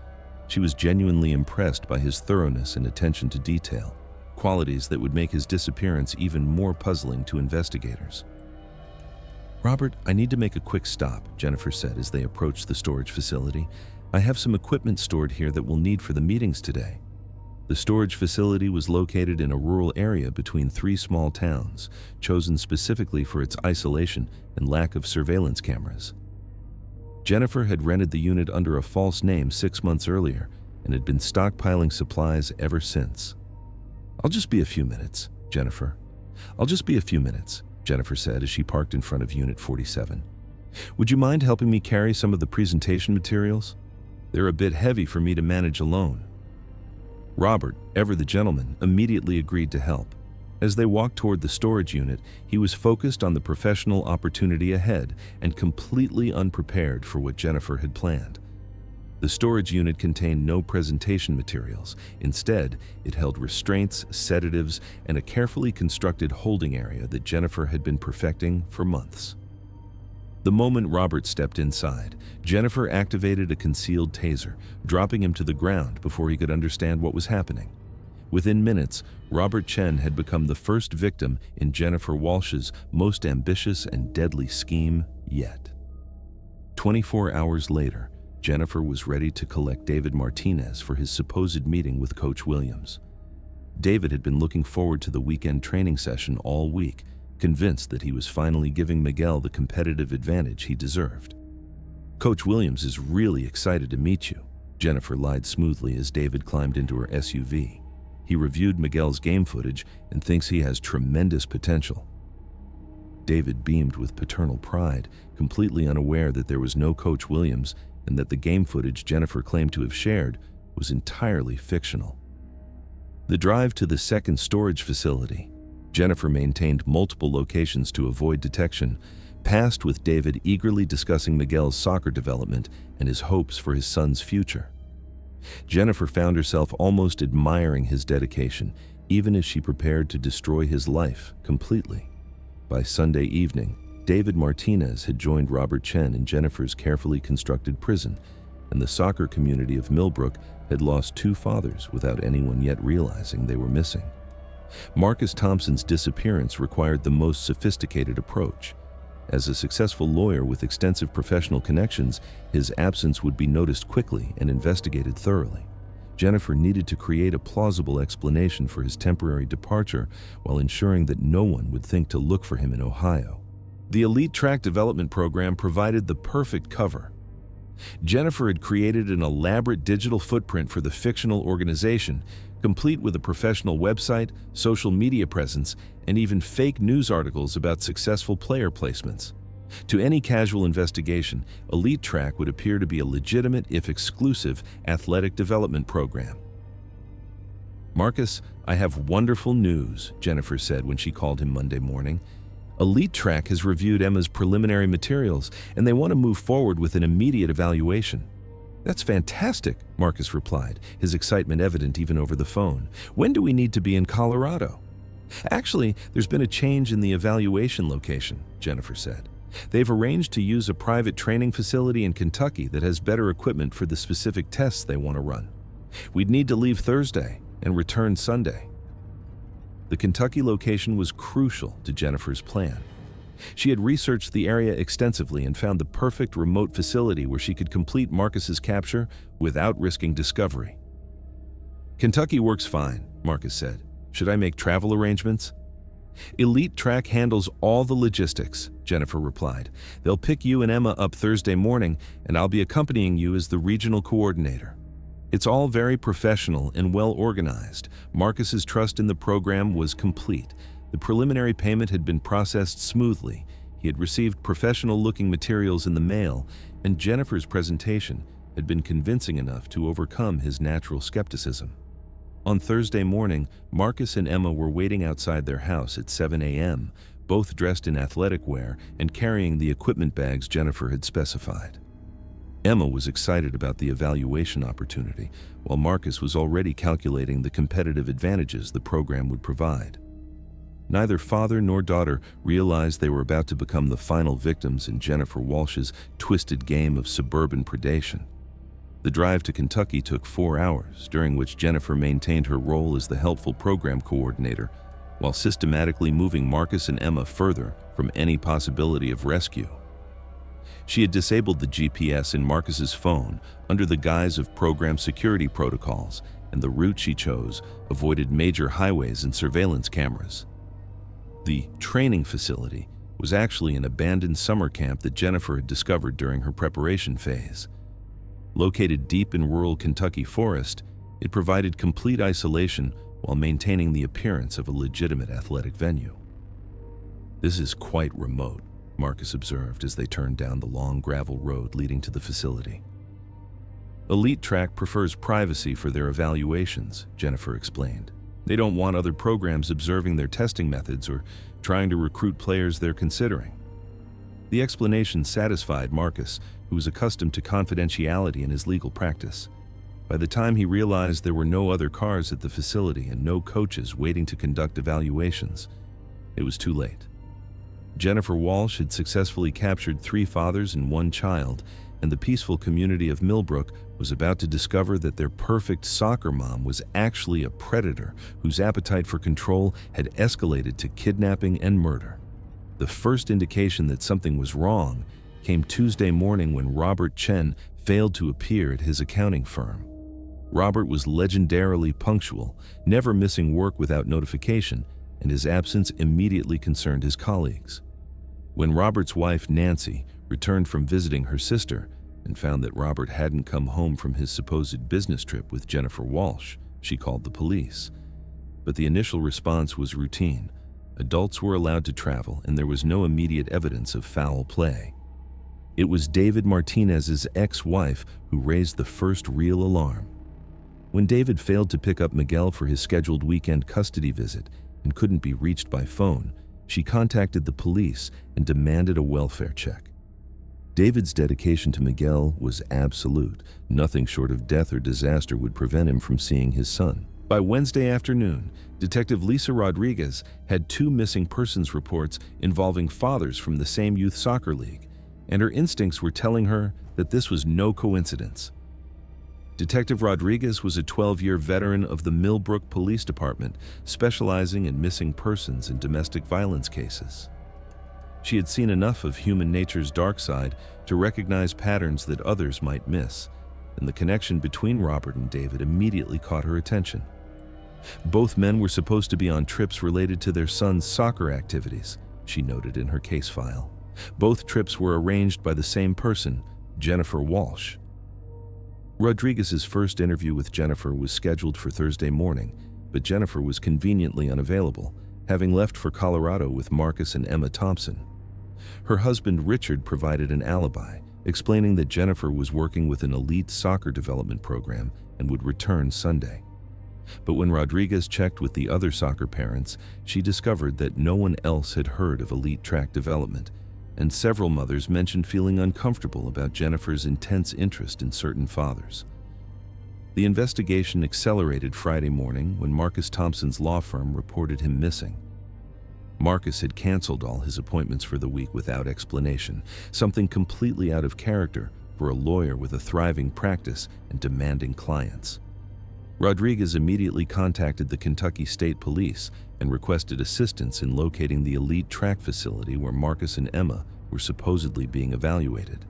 She was genuinely impressed by his thoroughness and attention to detail, qualities that would make his disappearance even more puzzling to investigators. "Robert, I need to make a quick stop," Jennifer said as they approached the storage facility. I have some equipment stored here that we'll need for the meetings today. The storage facility was located in a rural area between 3 small towns, chosen specifically for its isolation and lack of surveillance cameras. Jennifer had rented the unit under a false name 6 months earlier and had been stockpiling supplies ever since. "I'll just be a few minutes, Jennifer. I'll just be a few minutes," Jennifer said as she parked in front of Unit 47. "Would you mind helping me carry some of the presentation materials? They're a bit heavy for me to manage alone." Robert, ever the gentleman, immediately agreed to help. As they walked toward the storage unit, he was focused on the professional opportunity ahead and completely unprepared for what Jennifer had planned. The storage unit contained no presentation materials. Instead, it held restraints, sedatives, and a carefully constructed holding area that Jennifer had been perfecting for months. The moment Robert stepped inside, Jennifer activated a concealed taser, dropping him to the ground before he could understand what was happening. Within minutes, Robert Chen had become the first victim in Jennifer Walsh's most ambitious and deadly scheme yet. 24 hours later, Jennifer was ready to collect David Martinez for his supposed meeting with Coach Williams. David had been looking forward to the weekend training session all week, convinced that he was finally giving Miguel the competitive advantage he deserved. "Coach Williams is really excited to meet you," Jennifer lied smoothly as David climbed into her SUV. "He reviewed Miguel's game footage and thinks he has tremendous potential." David beamed with paternal pride, completely unaware that there was no Coach Williams and that the game footage Jennifer claimed to have shared was entirely fictional. The drive to the second storage facility, Jennifer maintained multiple locations to avoid detection, passed with David eagerly discussing Miguel's soccer development and his hopes for his son's future. Jennifer found herself almost admiring his dedication, even as she prepared to destroy his life completely. By Sunday evening, David Martinez had joined Robert Chen in Jennifer's carefully constructed prison, and the soccer community of Millbrook had lost 2 fathers without anyone yet realizing they were missing. Marcus Thompson's disappearance required the most sophisticated approach. As a successful lawyer with extensive professional connections, his absence would be noticed quickly and investigated thoroughly. Jennifer needed to create a plausible explanation for his temporary departure while ensuring that no one would think to look for him in Ohio. The Elite Track Development Program provided the perfect cover. Jennifer had created an elaborate digital footprint for the fictional organization, complete with a professional website, social media presence, and even fake news articles about successful player placements. To any casual investigation, Elite Track would appear to be a legitimate, if exclusive, athletic development program. "Marcus, I have wonderful news," Jennifer said when she called him Monday morning. "Elite Track has reviewed Emma's preliminary materials, and they want to move forward with an immediate evaluation." "That's fantastic," Marcus replied, his excitement evident even over the phone. "When do we need to be in Colorado?" "Actually, there's been a change in the evaluation location," Jennifer said. "They've arranged to use a private training facility in Kentucky that has better equipment for the specific tests they want to run. We'd need to leave Thursday and return Sunday." The Kentucky location was crucial to Jennifer's plan. She had researched the area extensively and found the perfect remote facility where she could complete Marcus's capture without risking discovery. "Kentucky works fine," Marcus said. "Should I make travel arrangements?" "Elite Track handles all the logistics," Jennifer replied. "They'll pick you and Emma up Thursday morning, and I'll be accompanying you as the regional coordinator." It's all very professional and well organized. Marcus's trust in the program was complete. The preliminary payment had been processed smoothly. He had received professional-looking materials in the mail, and Jennifer's presentation had been convincing enough to overcome his natural skepticism. On Thursday morning, Marcus and Emma were waiting outside their house at 7 a.m., both dressed in athletic wear and carrying the equipment bags Jennifer had specified. Emma was excited about the evaluation opportunity, while Marcus was already calculating the competitive advantages the program would provide. Neither father nor daughter realized they were about to become the final victims in Jennifer Walsh's twisted game of suburban predation. The drive to Kentucky took 4 hours, during which Jennifer maintained her role as the helpful program coordinator, while systematically moving Marcus and Emma further from any possibility of rescue. She had disabled the GPS in Marcus's phone under the guise of program security protocols, and the route she chose avoided major highways and surveillance cameras. The training facility was actually an abandoned summer camp that Jennifer had discovered during her preparation phase. Located deep in rural Kentucky forest, it provided complete isolation while maintaining the appearance of a legitimate athletic venue. "This is quite remote," Marcus observed as they turned down the long gravel road leading to the facility. "Elite Track prefers privacy for their evaluations," Jennifer explained. "They don't want other programs observing their testing methods or trying to recruit players they're considering." The explanation satisfied Marcus, who was accustomed to confidentiality in his legal practice. By the time he realized there were no other cars at the facility and no coaches waiting to conduct evaluations, it was too late. Jennifer Walsh had successfully captured 3 fathers and 1 child, and the peaceful community of Millbrook was about to discover that their perfect soccer mom was actually a predator whose appetite for control had escalated to kidnapping and murder. The first indication that something was wrong came Tuesday morning when Robert Chen failed to appear at his accounting firm. Robert was legendarily punctual, never missing work without notification, and his absence immediately concerned his colleagues. When Robert's wife, Nancy, returned from visiting her sister and found that Robert hadn't come home from his supposed business trip with Jennifer Walsh, she called the police. But the initial response was routine. Adults were allowed to travel, and there was no immediate evidence of foul play. It was David Martinez's ex-wife who raised the first real alarm. When David failed to pick up Miguel for his scheduled weekend custody visit and couldn't be reached by phone, she contacted the police and demanded a welfare check. David's dedication to Miguel was absolute. Nothing short of death or disaster would prevent him from seeing his son. By Wednesday afternoon, Detective Lisa Rodriguez had 2 missing persons reports involving fathers from the same youth soccer league, and her instincts were telling her that this was no coincidence. Detective Rodriguez was a 12-year veteran of the Millbrook Police Department, specializing in missing persons and domestic violence cases. She had seen enough of human nature's dark side to recognize patterns that others might miss, and the connection between Robert and David immediately caught her attention. Both men were supposed to be on trips related to their son's soccer activities, she noted in her case file. Both trips were arranged by the same person, Jennifer Walsh. Rodriguez's first interview with Jennifer was scheduled for Thursday morning, but Jennifer was conveniently unavailable, having left for Colorado with Marcus and Emma Thompson. Her husband Richard provided an alibi, explaining that Jennifer was working with an elite soccer development program and would return Sunday. But when Rodriguez checked with the other soccer parents, she discovered that no one else had heard of elite track development, and several mothers mentioned feeling uncomfortable about Jennifer's intense interest in certain fathers. The investigation accelerated Friday morning when Marcus Thompson's law firm reported him missing. Marcus had canceled all his appointments for the week without explanation, something completely out of character for a lawyer with a thriving practice and demanding clients. Rodriguez immediately contacted the Kentucky State Police and requested assistance in locating the elite track facility where Marcus and Emma were supposedly being evaluated.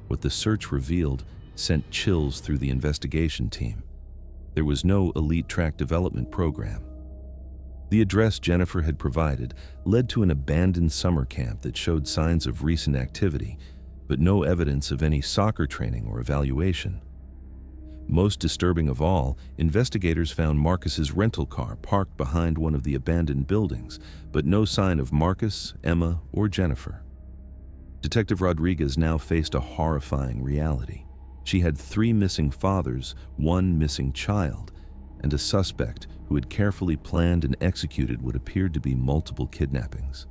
What the search revealed sent chills through the investigation team. There was no elite track development program. The address Jennifer had provided led to an abandoned summer camp that showed signs of recent activity, but no evidence of any soccer training or evaluation. Most disturbing of all, investigators found Marcus's rental car parked behind one of the abandoned buildings, but no sign of Marcus, Emma, or Jennifer. Detective Rodriguez now faced a horrifying reality. She had 3 missing fathers, 1 missing child, and a suspect who had carefully planned and executed what appeared to be multiple kidnappings.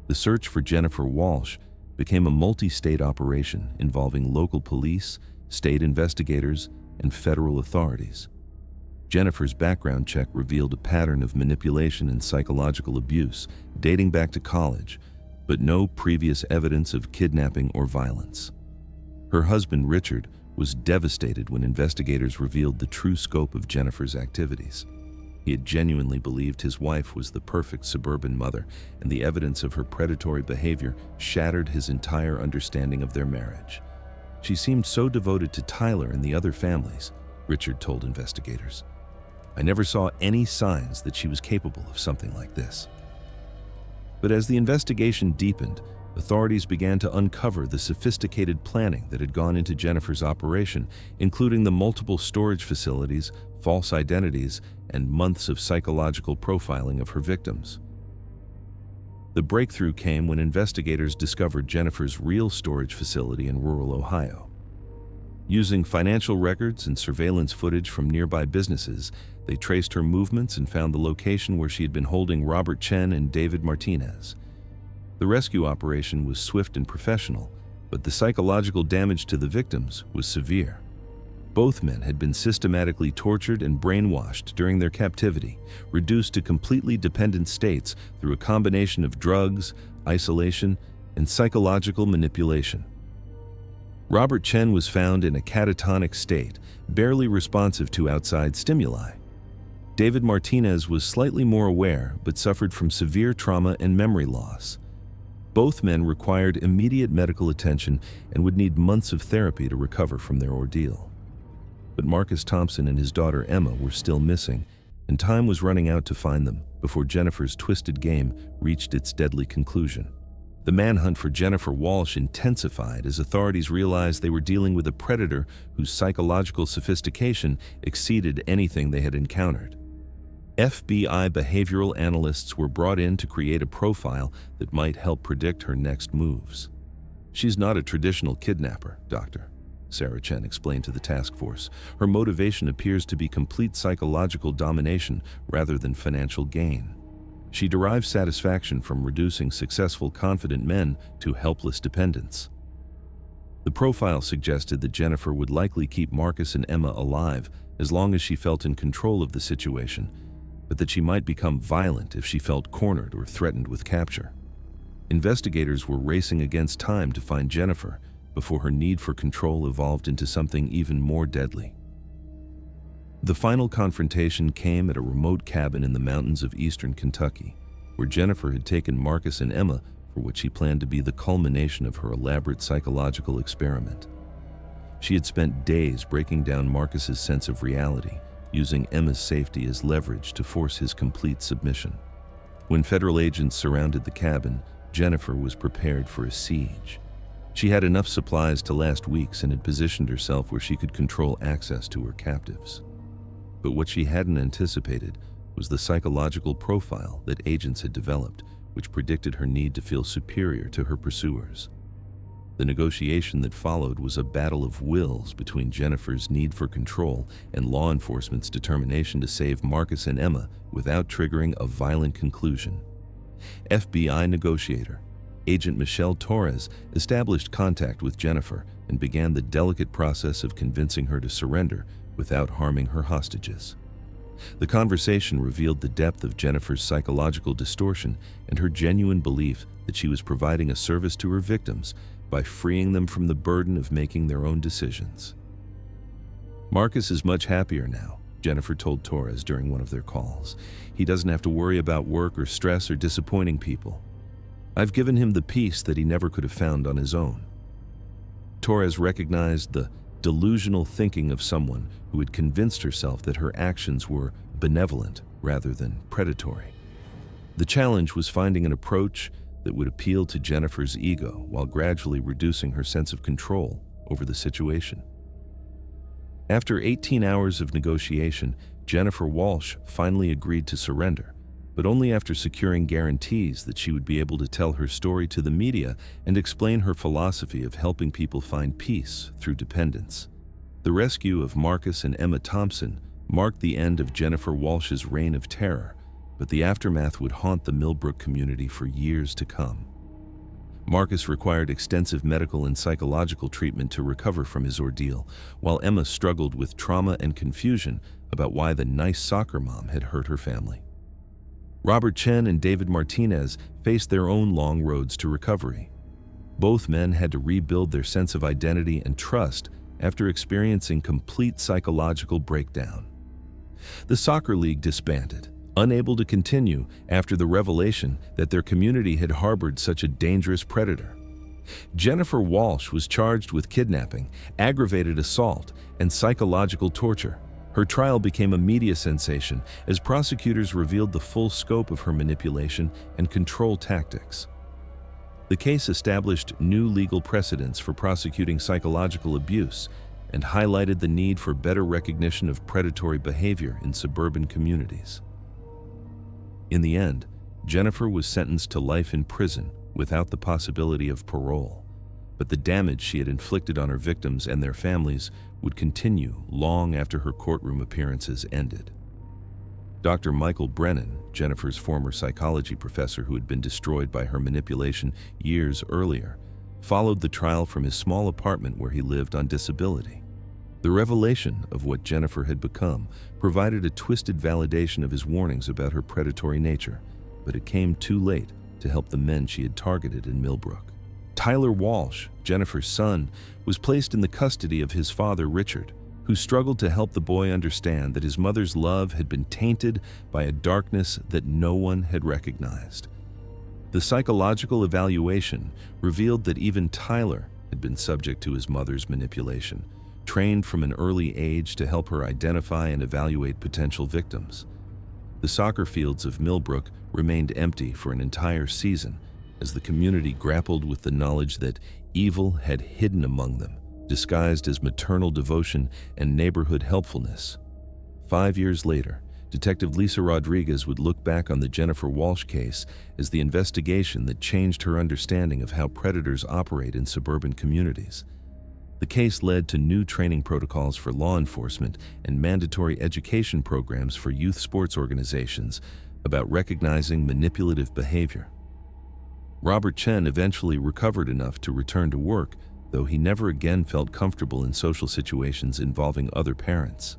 The search for Jennifer Walsh became a multi-state operation involving local police, state investigators, and federal authorities. Jennifer's background check revealed a pattern of manipulation and psychological abuse dating back to college, but no previous evidence of kidnapping or violence. Her husband, Richard, was devastated when investigators revealed the true scope of Jennifer's activities. He had genuinely believed his wife was the perfect suburban mother, and the evidence of her predatory behavior shattered his entire understanding of their marriage. She seemed so devoted to Tyler and the other families, Richard told investigators. I never saw any signs that she was capable of something like this. But as the investigation deepened, authorities began to uncover the sophisticated planning that had gone into Jennifer's operation, including the multiple storage facilities, false identities, and months of psychological profiling of her victims. The breakthrough came when investigators discovered Jennifer's real storage facility in rural Ohio. Using financial records and surveillance footage from nearby businesses, they traced her movements and found the location where she had been holding Robert Chen and David Martinez. The rescue operation was swift and professional, but the psychological damage to the victims was severe. Both men had been systematically tortured and brainwashed during their captivity, reduced to completely dependent states through a combination of drugs, isolation, and psychological manipulation. Robert Chen was found in a catatonic state, barely responsive to outside stimuli. David Martinez was slightly more aware, but suffered from severe trauma and memory loss. Both men required immediate medical attention and would need months of therapy to recover from their ordeal. But Marcus Thompson and his daughter Emma were still missing, and time was running out to find them before Jennifer's twisted game reached its deadly conclusion. The manhunt for Jennifer Walsh intensified as authorities realized they were dealing with a predator whose psychological sophistication exceeded anything they had encountered. FBI behavioral analysts were brought in to create a profile that might help predict her next moves. She's not a traditional kidnapper, Doctor, Sarah Chen explained to the task force. Her motivation appears to be complete psychological domination rather than financial gain. She derives satisfaction from reducing successful, confident men to helpless dependents. The profile suggested that Jennifer would likely keep Marcus and Emma alive as long as she felt in control of the situation, but that she might become violent if she felt cornered or threatened with capture. Investigators were racing against time to find Jennifer before her need for control evolved into something even more deadly. The final confrontation came at a remote cabin in the mountains of eastern Kentucky, where Jennifer had taken Marcus and Emma for what she planned to be the culmination of her elaborate psychological experiment. She had spent days breaking down Marcus's sense of reality, using Emma's safety as leverage to force his complete submission. When federal agents surrounded the cabin, Jennifer was prepared for a siege. She had enough supplies to last weeks and had positioned herself where she could control access to her captives. But what she hadn't anticipated was the psychological profile that agents had developed, which predicted her need to feel superior to her pursuers. The negotiation that followed was a battle of wills between Jennifer's need for control and law enforcement's determination to save Marcus and Emma without triggering a violent conclusion. FBI negotiator Agent Michelle Torres established contact with Jennifer and began the delicate process of convincing her to surrender without harming her hostages. The conversation revealed the depth of Jennifer's psychological distortion and her genuine belief that she was providing a service to her victims by freeing them from the burden of making their own decisions. Marcus is much happier now, Jennifer told Torres during one of their calls. He doesn't have to worry about work or stress or disappointing people. I've given him the peace that he never could have found on his own. Torres recognized the delusional thinking of someone who had convinced herself that her actions were benevolent rather than predatory. The challenge was finding an approach that would appeal to Jennifer's ego while gradually reducing her sense of control over the situation. After 18 hours of negotiation, Jennifer Walsh finally agreed to surrender, but only after securing guarantees that she would be able to tell her story to the media and explain her philosophy of helping people find peace through dependence. The rescue of Marcus and Emma Thompson marked the end of Jennifer Walsh's reign of terror, but the aftermath would haunt the Millbrook community for years to come. Marcus required extensive medical and psychological treatment to recover from his ordeal, while Emma struggled with trauma and confusion about why the nice soccer mom had hurt her family. Robert Chen and David Martinez faced their own long roads to recovery. Both men had to rebuild their sense of identity and trust after experiencing complete psychological breakdown. The soccer league disbanded, unable to continue after the revelation that their community had harbored such a dangerous predator. Jennifer Walsh was charged with kidnapping, aggravated assault, and psychological torture. Her trial became a media sensation as prosecutors revealed the full scope of her manipulation and control tactics. The case established new legal precedents for prosecuting psychological abuse and highlighted the need for better recognition of predatory behavior in suburban communities. In the end, Jennifer was sentenced to life in prison without the possibility of parole, but the damage she had inflicted on her victims and their families would continue long after her courtroom appearances ended. Dr. Michael Brennan, Jennifer's former psychology professor who had been destroyed by her manipulation years earlier, followed the trial from his small apartment where he lived on disability. The revelation of what Jennifer had become provided a twisted validation of his warnings about her predatory nature, but it came too late to help the men she had targeted in Millbrook. Tyler Walsh, Jennifer's son, was placed in the custody of his father, Richard, who struggled to help the boy understand that his mother's love had been tainted by a darkness that no one had recognized. The psychological evaluation revealed that even Tyler had been subject to his mother's manipulation, trained from an early age to help her identify and evaluate potential victims. The soccer fields of Millbrook remained empty for an entire season as the community grappled with the knowledge that evil had hidden among them, disguised as maternal devotion and neighborhood helpfulness. 5 years later, Detective Lisa Rodriguez would look back on the Jennifer Walsh case as the investigation that changed her understanding of how predators operate in suburban communities. The case led to new training protocols for law enforcement and mandatory education programs for youth sports organizations about recognizing manipulative behavior. Robert Chen eventually recovered enough to return to work, though he never again felt comfortable in social situations involving other parents.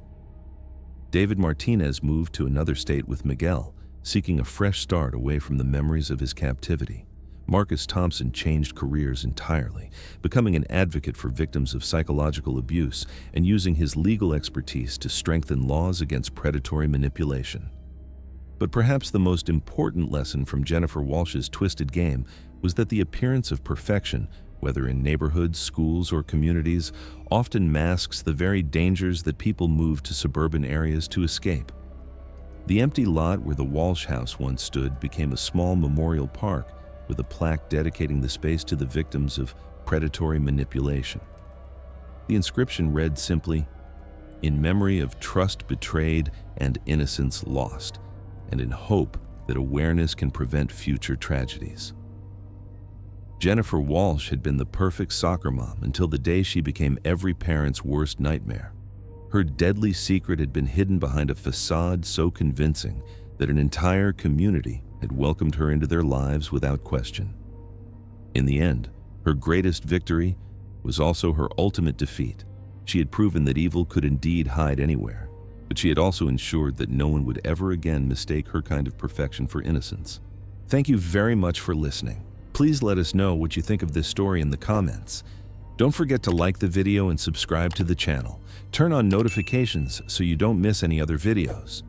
David Martinez moved to another state with Miguel, seeking a fresh start away from the memories of his captivity. Marcus Thompson changed careers entirely, becoming an advocate for victims of psychological abuse and using his legal expertise to strengthen laws against predatory manipulation. But perhaps the most important lesson from Jennifer Walsh's twisted game was that the appearance of perfection, whether in neighborhoods, schools, or communities, often masks the very dangers that people move to suburban areas to escape. The empty lot where the Walsh house once stood became a small memorial park with a plaque dedicating the space to the victims of predatory manipulation. The inscription read simply, "In memory of trust betrayed and innocence lost, and in hope that awareness can prevent future tragedies." Jennifer Walsh had been the perfect soccer mom until the day she became every parent's worst nightmare. Her deadly secret had been hidden behind a facade so convincing that an entire community had welcomed her into their lives without question. In the end, her greatest victory was also her ultimate defeat. She had proven that evil could indeed hide anywhere, but she had also ensured that no one would ever again mistake her kind of perfection for innocence. Thank you very much for listening. Please let us know what you think of this story in the comments. Don't forget to like the video and subscribe to the channel. Turn on notifications so you don't miss any other videos.